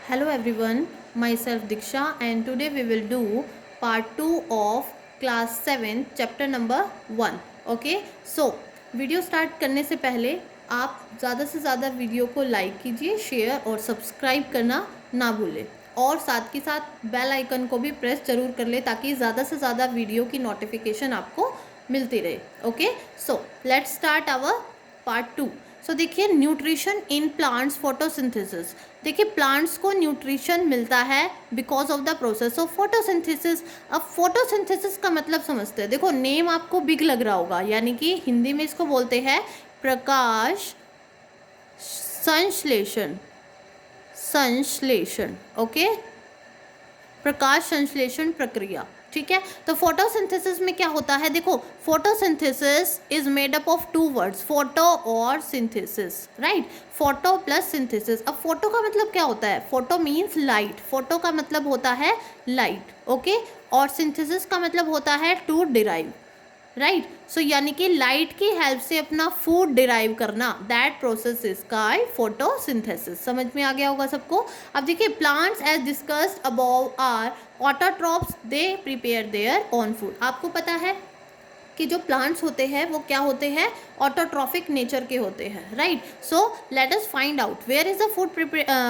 Hello everyone, myself Diksha and today we will do part 2 of class 7 chapter number 1. Okay, so video start करने से पहले आप ज़्यादा से ज़्यादा वीडियो को लाइक कीजिए, शेयर और सब्सक्राइब करना ना भूलें और साथ के साथ बेल आइकन को भी प्रेस ज़रूर कर ले ताकि ज़्यादा से ज़्यादा वीडियो की नोटिफिकेशन आपको मिलती रहे. Okay, so let's start our part 2. So देखिए, न्यूट्रिशन इन प्लांट्स फोटोसिंथेसिस. देखिए, प्लांट्स को न्यूट्रिशन मिलता है because of the process of photosynthesis. अब फोटोसिंथेसिस का मतलब समझते हैं. देखो, नेम आपको बिग लग रहा होगा, यानी कि हिंदी में इसको बोलते हैं प्रकाश संश्लेषण. संश्लेषण, ओके, प्रकाश संश्लेषण प्रक्रिया. ठीक है, तो फोटोसिंथेसिस में क्या होता है? देखो, photosynthesis is made up of two words, photo और synthesis, right. Photo plus synthesis. अब फोटो का मतलब क्या होता है? Photo means light. फोटो का मतलब होता है लाइट, ओके. और सिंथेसिस का मतलब होता है टू डिराइव, राइट. सो यानी कि लाइट की हेल्प से अपना फूड डिराइव करना, that process is called photosynthesis. समझ में आ गया होगा सबको. अब देखिए, plants as discussed above are autotrophs, they prepare their own food. आपको पता है कि जो प्लांट्स होते हैं वो क्या होते हैं? ऑटोट्रॉफिक नेचर के होते हैं, right. So let us find out where is the food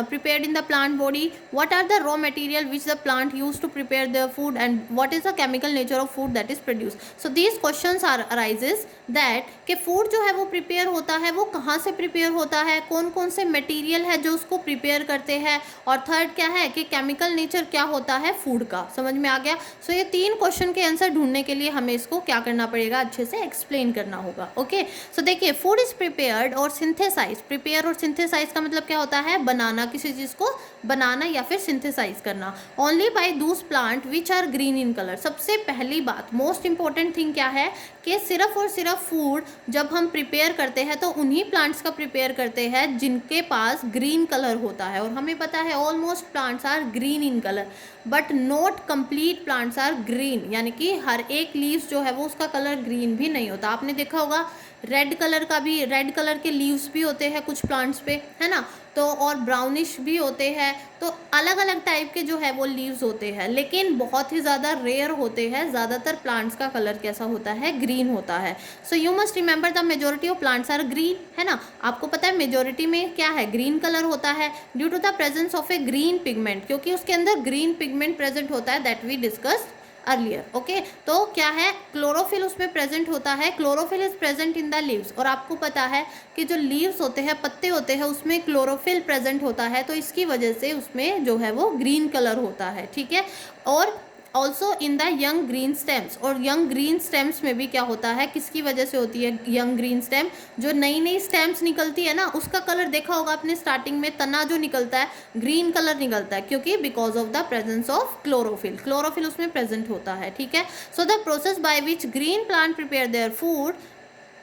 prepared in the plant body, what are the raw material which the plant used to prepare the food, and what is the chemical nature of food that is produced. So these questions are arises that कि food जो है वो prepare होता है वो कहाँ से prepare होता है, कौन कौन से मटेरियल है जो उसको प्रिपेयर करते हैं, और थर्ड क्या है कि केमिकल नेचर क्या होता है फूड का. समझ में आ गया. सो ये तीन क्वेश्चन के आंसर ढूंढने के लिए हमें इसको क्या करना पड़ेगा? अच्छे से एक्सप्लेन करना होगा. ओके, सो देखिए, फूड इज प्रिपेयर्ड और सिंथेसाइज. प्रिपेयर और सिंथेसाइज का मतलब क्या होता है? बनाना, किसी चीज़ को बनाना या फिर सिंथेसाइज करना. Only by those plant which are green in colour. सबसे पहली बात, मोस्ट इंपॉर्टेंट थिंग क्या है कि सिर्फ और सिर्फ फूड जब हम प्रिपेयर करते हैं तो उन्हीं प्लांट्स का प्रिपेयर करते हैं जिनके पास ग्रीन कलर होता है. और हमें पता है almost plants are green in colour, but not complete plants are green, यानी कि हर एक लीव्स जो है वो उसका कलर ग्रीन भी नहीं होता. आपने देखा होगा रेड कलर का भी, रेड कलर के लीव्स भी होते हैं कुछ प्लांट्स पे, है ना. तो और ब्राउनिश भी होते हैं. तो अलग अलग टाइप के जो है वो लीव्स होते हैं, लेकिन बहुत ही ज़्यादा रेयर होते हैं. ज़्यादातर प्लांट्स का कलर कैसा होता है? ग्रीन होता है. So you must remember the majority of plants are green, है ना. आपको पता है मेजोरिटी में क्या है? ग्रीन कलर होता है due to the presence of a green pigment, क्योंकि उसके अंदर ग्रीन पिगमेंट प्रेजेंट होता है, that we discuss earlier. Okay, तो क्या है? क्लोरोफिल उसमें प्रेजेंट होता है. Chlorophyll is present in the leaves. और आपको पता है कि जो लीव्स होते हैं, पत्ते होते हैं, उसमें क्लोरोफिल प्रेजेंट होता है, तो इसकी वजह से उसमें जो है वो ग्रीन कलर होता है. ठीक है, और also in the young green stems. और यंग ग्रीन स्टेम्स में भी क्या होता है? किसकी वजह से होती है यंग ग्रीन स्टेम? जो नई नई स्टेम्स निकलती है ना, उसका कलर देखा होगा आपने, स्टार्टिंग में तना जो निकलता है ग्रीन कलर निकलता है, क्योंकि because of the presence of chlorophyll. Chlorophyll उसमें प्रेजेंट होता है. ठीक है, so the process by which green plant prepare their food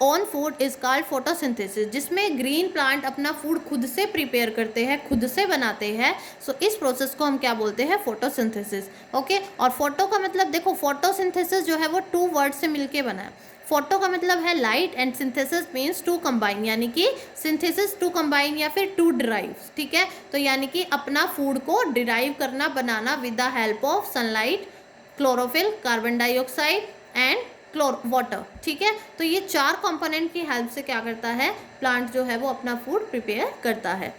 on food is called photosynthesis, जिसमें ग्रीन प्लांट अपना फूड खुद से प्रिपेयर करते हैं, खुद से बनाते हैं. सो इस प्रोसेस को हम क्या बोलते हैं? फोटोसिंथेसिस. ओके, और फोटो का मतलब देखो, फोटोसिंथेसिस जो है वो टू वर्ड से मिलके बना है. फोटो का मतलब है light and synthesis means to combine, यानी कि सिंथेसिस टू कंबाइन या फिर टू डिराइव. ठीक है, तो यानी कि अपना फूड को डिराइव करना, बनाना with the help of sunlight, chlorophyll, carbon dioxide and water. ठीक है, तो ये चार कंपोनेंट की हेल्प से क्या करता है? प्लांट जो है वो अपना फूड प्रिपेयर करता है.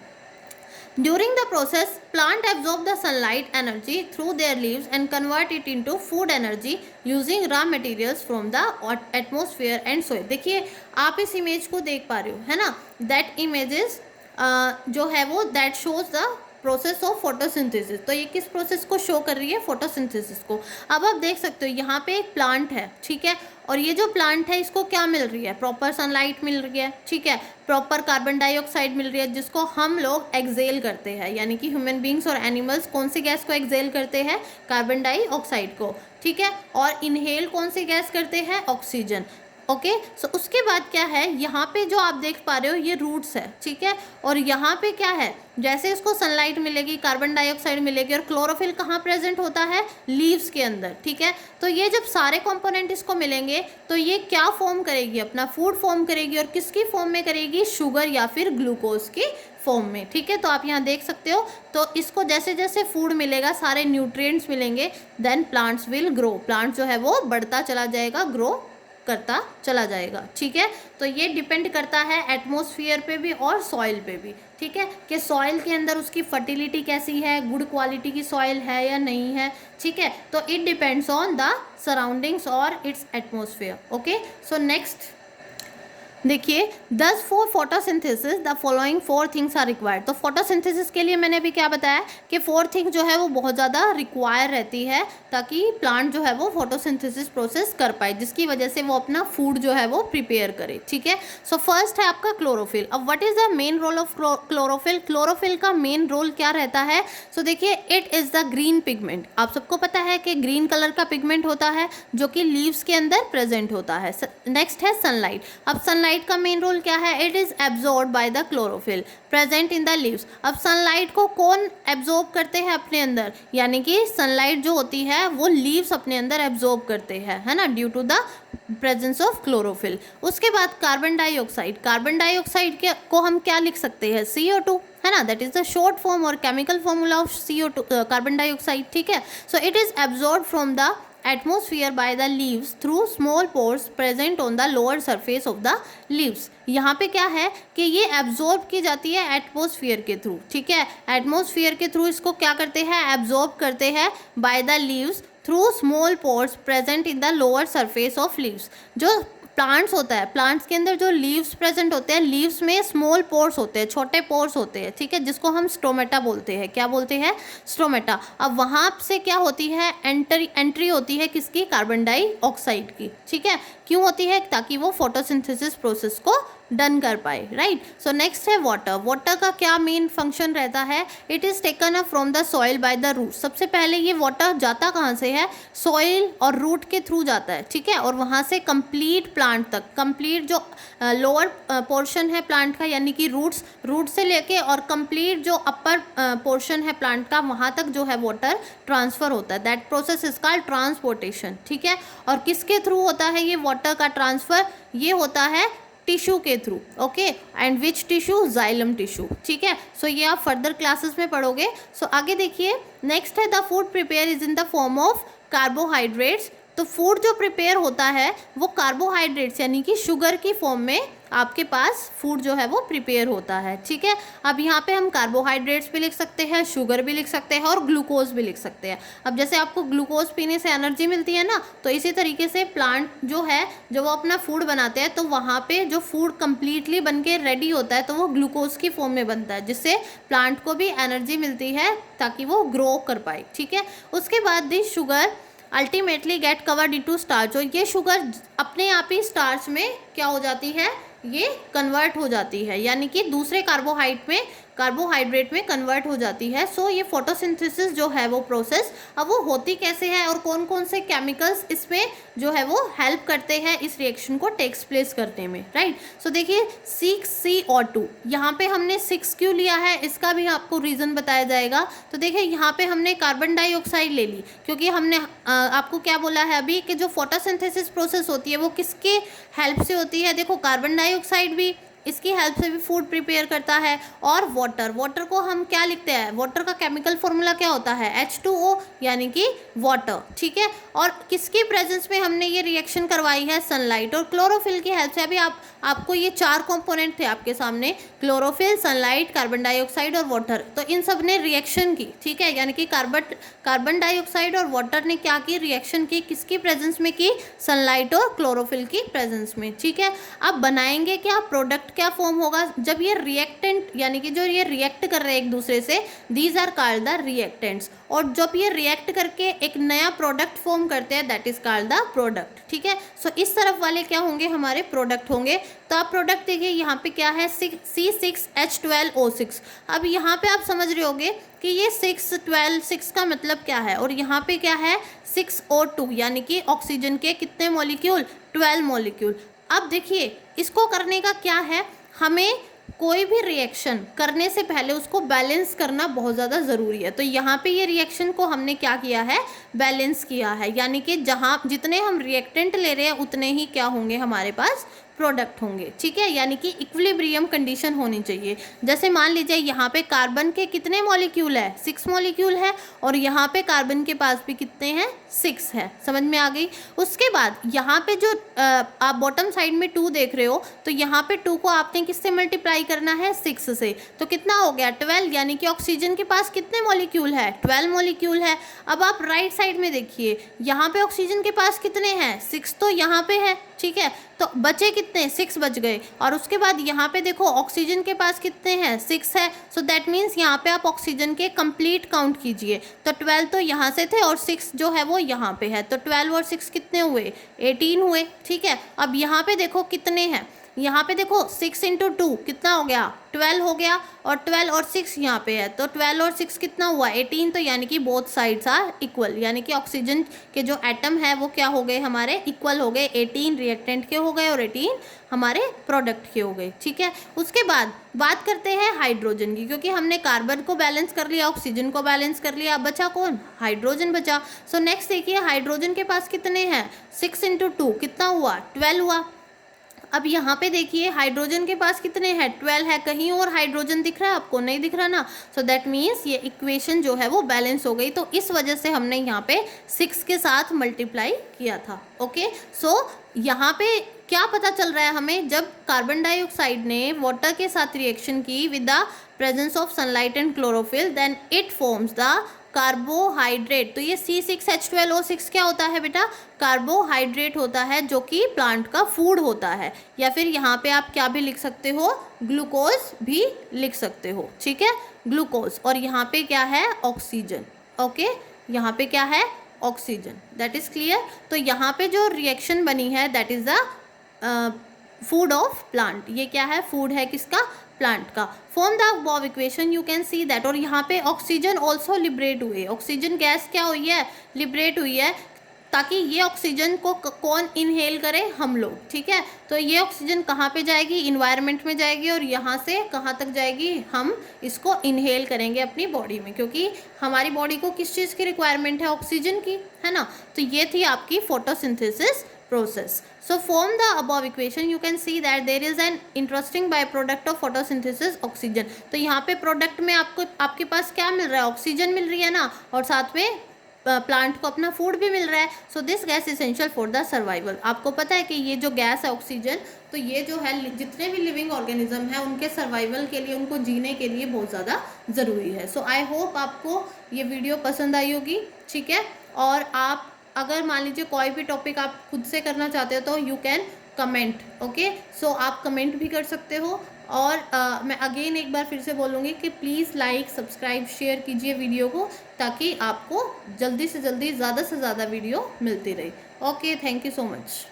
During the process, plant absorb the sunlight energy through their leaves and convert it into food energy using raw materials from the atmosphere and soil. देखिए, आप इस इमेज को देख पा रहे हो, है ना. That image is जो है वो that shows the process of photosynthesis. तो ये किस प्रोसेस को शो कर रही है? फोटोसिंथेसिस को. अब आप देख सकते हो यहाँ पे एक प्लांट है, ठीक है, और ये जो प्लांट है इसको क्या मिल रही है? प्रॉपर सनलाइट मिल रही है, ठीक है, प्रॉपर कार्बन डाइऑक्साइड मिल रही है, जिसको हम लोग एक्सेल करते हैं, यानी कि ह्यूमन बींग्स और एनिमल्स कौन सी गैस को एक्सेल करते हैं? कार्बन डाइऑक्साइड को. ठीक है, और इनहेल कौन सी गैस करते हैं? ऑक्सीजन. ओके, सो उसके बाद क्या है? यहाँ पे जो आप देख पा रहे हो ये रूट्स है, ठीक है, और यहाँ पे क्या है? जैसे इसको सनलाइट मिलेगी, कार्बन डाइऑक्साइड मिलेगी, और क्लोरोफिल कहाँ प्रेजेंट होता है? लीव्स के अंदर. ठीक है, तो ये जब सारे कंपोनेंट इसको मिलेंगे तो ये क्या फॉर्म करेगी? अपना फूड फॉर्म करेगी. और किसकी फॉर्म में करेगी? शुगर या फिर ग्लूकोज की फॉर्म में, ठीक है। तो आप यहाँ देख सकते हो, तो इसको जैसे जैसे फूड मिलेगा, सारे न्यूट्रिएंट्स मिलेंगे, then plants will grow, plant जो है वो बढ़ता चला जाएगा, ग्रो करता चला जाएगा, ठीक है। तो ये डिपेंड करता है एटमॉस्फेयर पे भी और सॉइल पे भी, ठीक है, कि सॉइल के अंदर उसकी फर्टिलिटी कैसी है, गुड क्वालिटी की सॉइल है या नहीं है, ठीक है। तो it depends on the surroundings और its atmosphere. Okay, so next देखिए, this for photosynthesis the following 4 things are required. तो फोटोसिंथेसिस के लिए मैंने अभी क्या बताया कि 4 थिंग जो है वो बहुत ज़्यादा रिक्वायर रहती है, ताकि प्लांट जो है वो फोटोसिंथेसिस प्रोसेस कर पाए, जिसकी वजह से वो अपना फूड जो है वो प्रिपेयर करे, ठीक है। सो फर्स्ट है आपका क्लोरोफिल। अब what is the main role of chlorophyll? Chlorophyll का मेन रोल क्या रहता है? सो देखिए, it is the green pigment. आप सबको पता है कि ग्रीन कलर का पिगमेंट होता है जो कि लीव्स के अंदर प्रेजेंट होता है। नेक्स्ट है सनलाइट। अब सनलाइट का मेन रोल क्या है? It is absorb by the chlorophyll present in the leaves. अब सनलाइट को कौन एब्जॉर्ब करते हैं अपने अंदर? यानी कि सनलाइट जो होती है वो लीव्स अपने अंदर एब्जॉर्ब करते हैं, है ना, due to the presence of chlorophyll. उसके बाद कार्बन डाइऑक्साइड। कार्बन डाइऑक्साइड को हम क्या लिख सकते हैं? CO2, है ना, that is the short form और chemical formula of CO2, carbon dioxide, ठीक है। So it is absorb from the atmosphere by the leaves through small pores present on the lower surface of the leaves। यहाँ पे क्या है कि ये absorb की जाती है एटमॉस्फेयर के थ्रू, ठीक है। एटमॉस्फेयर के थ्रू इसको क्या करते हैं? एब्जॉर्ब करते हैं by the leaves through small pores present in the lower surface of leaves. जो प्लांट्स होता है, प्लांट्स के अंदर जो लीव्स प्रेजेंट होते हैं, लीव्स में स्मॉल पोर्स होते हैं, छोटे पोर्स होते हैं, ठीक है, जिसको हम स्टोमेटा बोलते हैं। क्या बोलते हैं? स्टोमेटा। अब वहाँ से क्या होती है? एंट्री होती है किसकी? कार्बन डाइऑक्साइड की, ठीक है। क्यों होती है? ताकि वो फोटोसिंथेसिस प्रोसेस को डन कर पाए, राइट। सो नेक्स्ट है वाटर। वाटर का क्या मेन फंक्शन रहता है? It is taken up from the soil by the root. सबसे पहले ये वाटर जाता कहाँ से है? सॉइल और रूट के थ्रू जाता है, ठीक है, और वहाँ से कंप्लीट प्लांट तक, कंप्लीट जो लोअर पोर्शन है प्लांट का, यानी कि रूट से लेके और कंप्लीट जो अपर पोर्शन है प्लांट का, वहाँ तक जो है वाटर ट्रांसफ़र होता है। That process is called transportation, ठीक है। और किसके थ्रू होता है ये वाटर का ट्रांसफ़र? ये होता है टिश्यू के through, okay. And which tissue? Xylem tissue, ठीक है। सो ये आप फर्दर क्लासेस में पढ़ोगे। सो आगे देखिए, नेक्स्ट है the food prepare is in the form of carbohydrates. तो फूड जो प्रिपेयर होता है वो कार्बोहाइड्रेट्स यानी कि शुगर की फॉर्म में आपके पास फूड जो है वो प्रिपेयर होता है, ठीक है। अब यहाँ पे हम कार्बोहाइड्रेट्स भी लिख सकते हैं, शुगर भी लिख सकते हैं और ग्लूकोज भी लिख सकते हैं। अब जैसे आपको ग्लूकोज पीने से एनर्जी मिलती है ना, तो इसी तरीके से प्लांट जो है, जो वो अपना फूड बनाते हैं, तो वहाँ पे जो फूड कम्प्लीटली बन के रेडी होता है तो वो ग्लूकोज की फॉर्म में बनता है, जिससे प्लांट को भी एनर्जी मिलती है ताकि वो ग्रो कर पाए, ठीक है। उसके बाद this sugar ultimately get covered into starch. और ये शुगर अपने आप ही स्टार्च में क्या हो जाती है? ये कन्वर्ट हो जाती है, यानी कि दूसरे कार्बोहाइड्रेट में कन्वर्ट हो जाती है। सो ये फोटोसिंथेसिस जो है वो प्रोसेस, अब वो होती कैसे है और कौन कौन से केमिकल्स इसमें जो है वो हेल्प करते हैं इस रिएक्शन को टेक्स प्लेस करने में, राइट। सो देखिए 6CO2, यहाँ पे हमने 6 क्यों लिया है इसका भी आपको रीज़न बताया जाएगा। तो देखिए यहाँ पे हमने कार्बन डाइऑक्साइड ले ली, क्योंकि हमने आपको क्या बोला है अभी कि जो फोटोसिंथेसिस प्रोसेस होती है वो किसके हेल्प से होती है? देखो कार्बन डाइऑक्साइड भी इसकी हेल्प से भी फूड प्रिपेयर करता है। और वाटर को हम क्या लिखते हैं? वाटर का केमिकल फॉर्मूला क्या होता है? H2O, यानी कि वाटर, ठीक है। और किसकी प्रेजेंस में हमने ये रिएक्शन करवाई है? सनलाइट और क्लोरोफिल की हेल्प से। अभी आपको ये 4 कंपोनेंट थे आपके सामने, क्लोरोफिल, सनलाइट, कार्बन डाइऑक्साइड और वाटर। तो इन सब ने रिएक्शन की, ठीक है, यानी कि कार्बन डाइऑक्साइड और वाटर ने क्या की? रिएक्शन की। किसकी प्रेजेंस में की? सनलाइट और क्लोरोफिल की प्रेजेंस में, ठीक है। अब बनाएंगे क्या? प्रोडक्ट क्या फॉर्म होगा? जब ये रिएक्टेंट यानी कि जो ये रिएक्ट कर रहे हैं एक दूसरे से, these are called the reactants. और जब ये रिएक्ट करके एक नया प्रोडक्ट फॉर्म करते हैं, that is called the product, ठीक है। सो इस तरफ वाले क्या होंगे? हमारे प्रोडक्ट होंगे। तो आप प्रोडक्ट देखिए यहाँ पे क्या है? C6H12O6। अब यहाँ पे आप समझ रहे होगे कि ये 6 का मतलब क्या है, और यहाँ पे क्या है? 6O2, यानी कि ऑक्सीजन के कितने मॉलिक्यूल? 12 मॉलिक्यूल। अब देखिए इसको करने का क्या है, हमें कोई भी रिएक्शन करने से पहले उसको बैलेंस करना बहुत ज़्यादा ज़रूरी है। तो यहाँ पे ये रिएक्शन को हमने क्या किया है? बैलेंस किया है, यानी कि जहाँ जितने हम रिएक्टेंट ले रहे हैं उतने ही क्या होंगे हमारे पास? प्रोडक्ट होंगे, ठीक है, यानी कि इक्विलिब्रियम कंडीशन होनी चाहिए। जैसे मान लीजिए यहाँ पे कार्बन के कितने मॉलिक्यूल है, 6 मॉलिक्यूल है, और यहाँ पे कार्बन के पास भी कितने हैं, 6 है। समझ में आ गई। उसके बाद यहाँ पे जो आप बॉटम साइड में 2 देख रहे हो, तो यहाँ पे 2 को आपने किससे मल्टीप्लाई करना है, 6 से, तो कितना हो गया 12, यानी कि ऑक्सीजन के पास कितने मॉलिक्यूल है, 12 मॉलिक्यूल है। अब आप राइट साइड में देखिए, यहाँ पे ऑक्सीजन के पास कितने हैं, 6 तो यहाँ पे है, ठीक है, तो बचे कितने, 6 बच गए। और उसके बाद यहाँ पे देखो ऑक्सीजन के पास कितने हैं, 6 है, सो दैट मीन्स यहाँ पे आप ऑक्सीजन के कंप्लीट काउंट कीजिए, तो 12 तो यहाँ से थे और 6 जो है वो यहाँ पे है, तो 12 और 6 कितने हुए, 18 हुए, ठीक है। अब यहाँ पे देखो कितने हैं, यहाँ पे देखो 6 इंटू 2 कितना हो गया, 12 हो गया, और 12 और 6 यहाँ पे है, तो 12 और 6 कितना हुआ, 18, तो यानी कि बोथ साइड्स आर इक्वल, यानी कि ऑक्सीजन के जो एटम है वो क्या हो गए हमारे, इक्वल हो गए, 18 रिएक्टेंट के हो गए और 18 हमारे प्रोडक्ट के हो गए, ठीक है। उसके बाद बात करते हैं हाइड्रोजन की, क्योंकि हमने कार्बन को बैलेंस कर लिया, ऑक्सीजन को बैलेंस कर लिया, अब बचा कौन, हाइड्रोजन बचा। सो नेक्स्ट देखिए हाइड्रोजन के पास कितने हैं, 6 इंटू 2 कितना हुआ, 12 हुआ। अब यहाँ पे देखिए हाइड्रोजन के पास कितने हैं, 12 है, कहीं और हाइड्रोजन दिख रहा है आपको, नहीं दिख रहा ना, सो दैट मीन्स ये इक्वेशन जो है वो बैलेंस हो गई, तो इस वजह से हमने यहाँ पे 6 के साथ मल्टीप्लाई किया था। ओके, सो यहाँ पे क्या पता चल रहा है हमें, जब कार्बन डाइऑक्साइड ने वाटर के साथ रिएक्शन की with the presence of sunlight and chlorophyll, then it forms the carbohydrate. तो ये C6H12O6 क्या होता है बेटा, कार्बोहाइड्रेट होता है, जो कि प्लांट का फूड होता है, या फिर यहाँ पे आप क्या भी लिख सकते हो, ग्लूकोज भी लिख सकते हो, ठीक है, ग्लूकोज। और यहाँ पे क्या है, ऑक्सीजन। ओके, यहाँ पे क्या है, ऑक्सीजन, दैट इज क्लियर। तो यहाँ पे जो रिएक्शन बनी है that is the food of plant, ये क्या है, फूड है किसका, प्लांट का। From the above equation you can see that, और यहाँ पे ऑक्सीजन ऑल्सो लिबरेट हुई है, ऑक्सीजन गैस क्या हुई है, लिबरेट हुई है, ताकि ये ऑक्सीजन को कौन इनहेल करे, हम लोग, ठीक है। तो ये ऑक्सीजन कहाँ पे जाएगी, इन्वायरमेंट में जाएगी, और यहाँ से कहाँ तक जाएगी, हम इसको इनहेल करेंगे अपनी बॉडी में, क्योंकि हमारी बॉडी को किस चीज़ की रिक्वायरमेंट है, ऑक्सीजन की, है ना। तो ये थी आपकी photosynthesis process. So from the above equation you can see that there is an interesting byproduct of photosynthesis, oxygen. तो यहाँ पे प्रोडक्ट में आपको आपके पास क्या मिल रहा है, ऑक्सीजन मिल रही है ना, और साथ में प्लांट को अपना फूड भी मिल रहा है। So this gas essential for the survival. आपको पता है कि ये जो गैस है ऑक्सीजन, तो ये जो है जितने भी लिविंग ऑर्गेनिज्म है उनके सर्वाइवल के लिए, उनको जीने के लिए बहुत ज़्यादा ज़रूरी है। सो आई होप आपको ये वीडियो पसंद आई होगी, ठीक है। और आप अगर मान लीजिए कोई भी टॉपिक आप खुद से करना चाहते हो तो यू कैन कमेंट, ओके। सो आप कमेंट भी कर सकते हो। और मैं अगेन एक बार फिर से बोलूँगी कि प्लीज़ लाइक, सब्सक्राइब, शेयर कीजिए वीडियो को, ताकि आपको जल्दी से जल्दी ज़्यादा से ज़्यादा वीडियो मिलती रहे। Okay, thank you so much.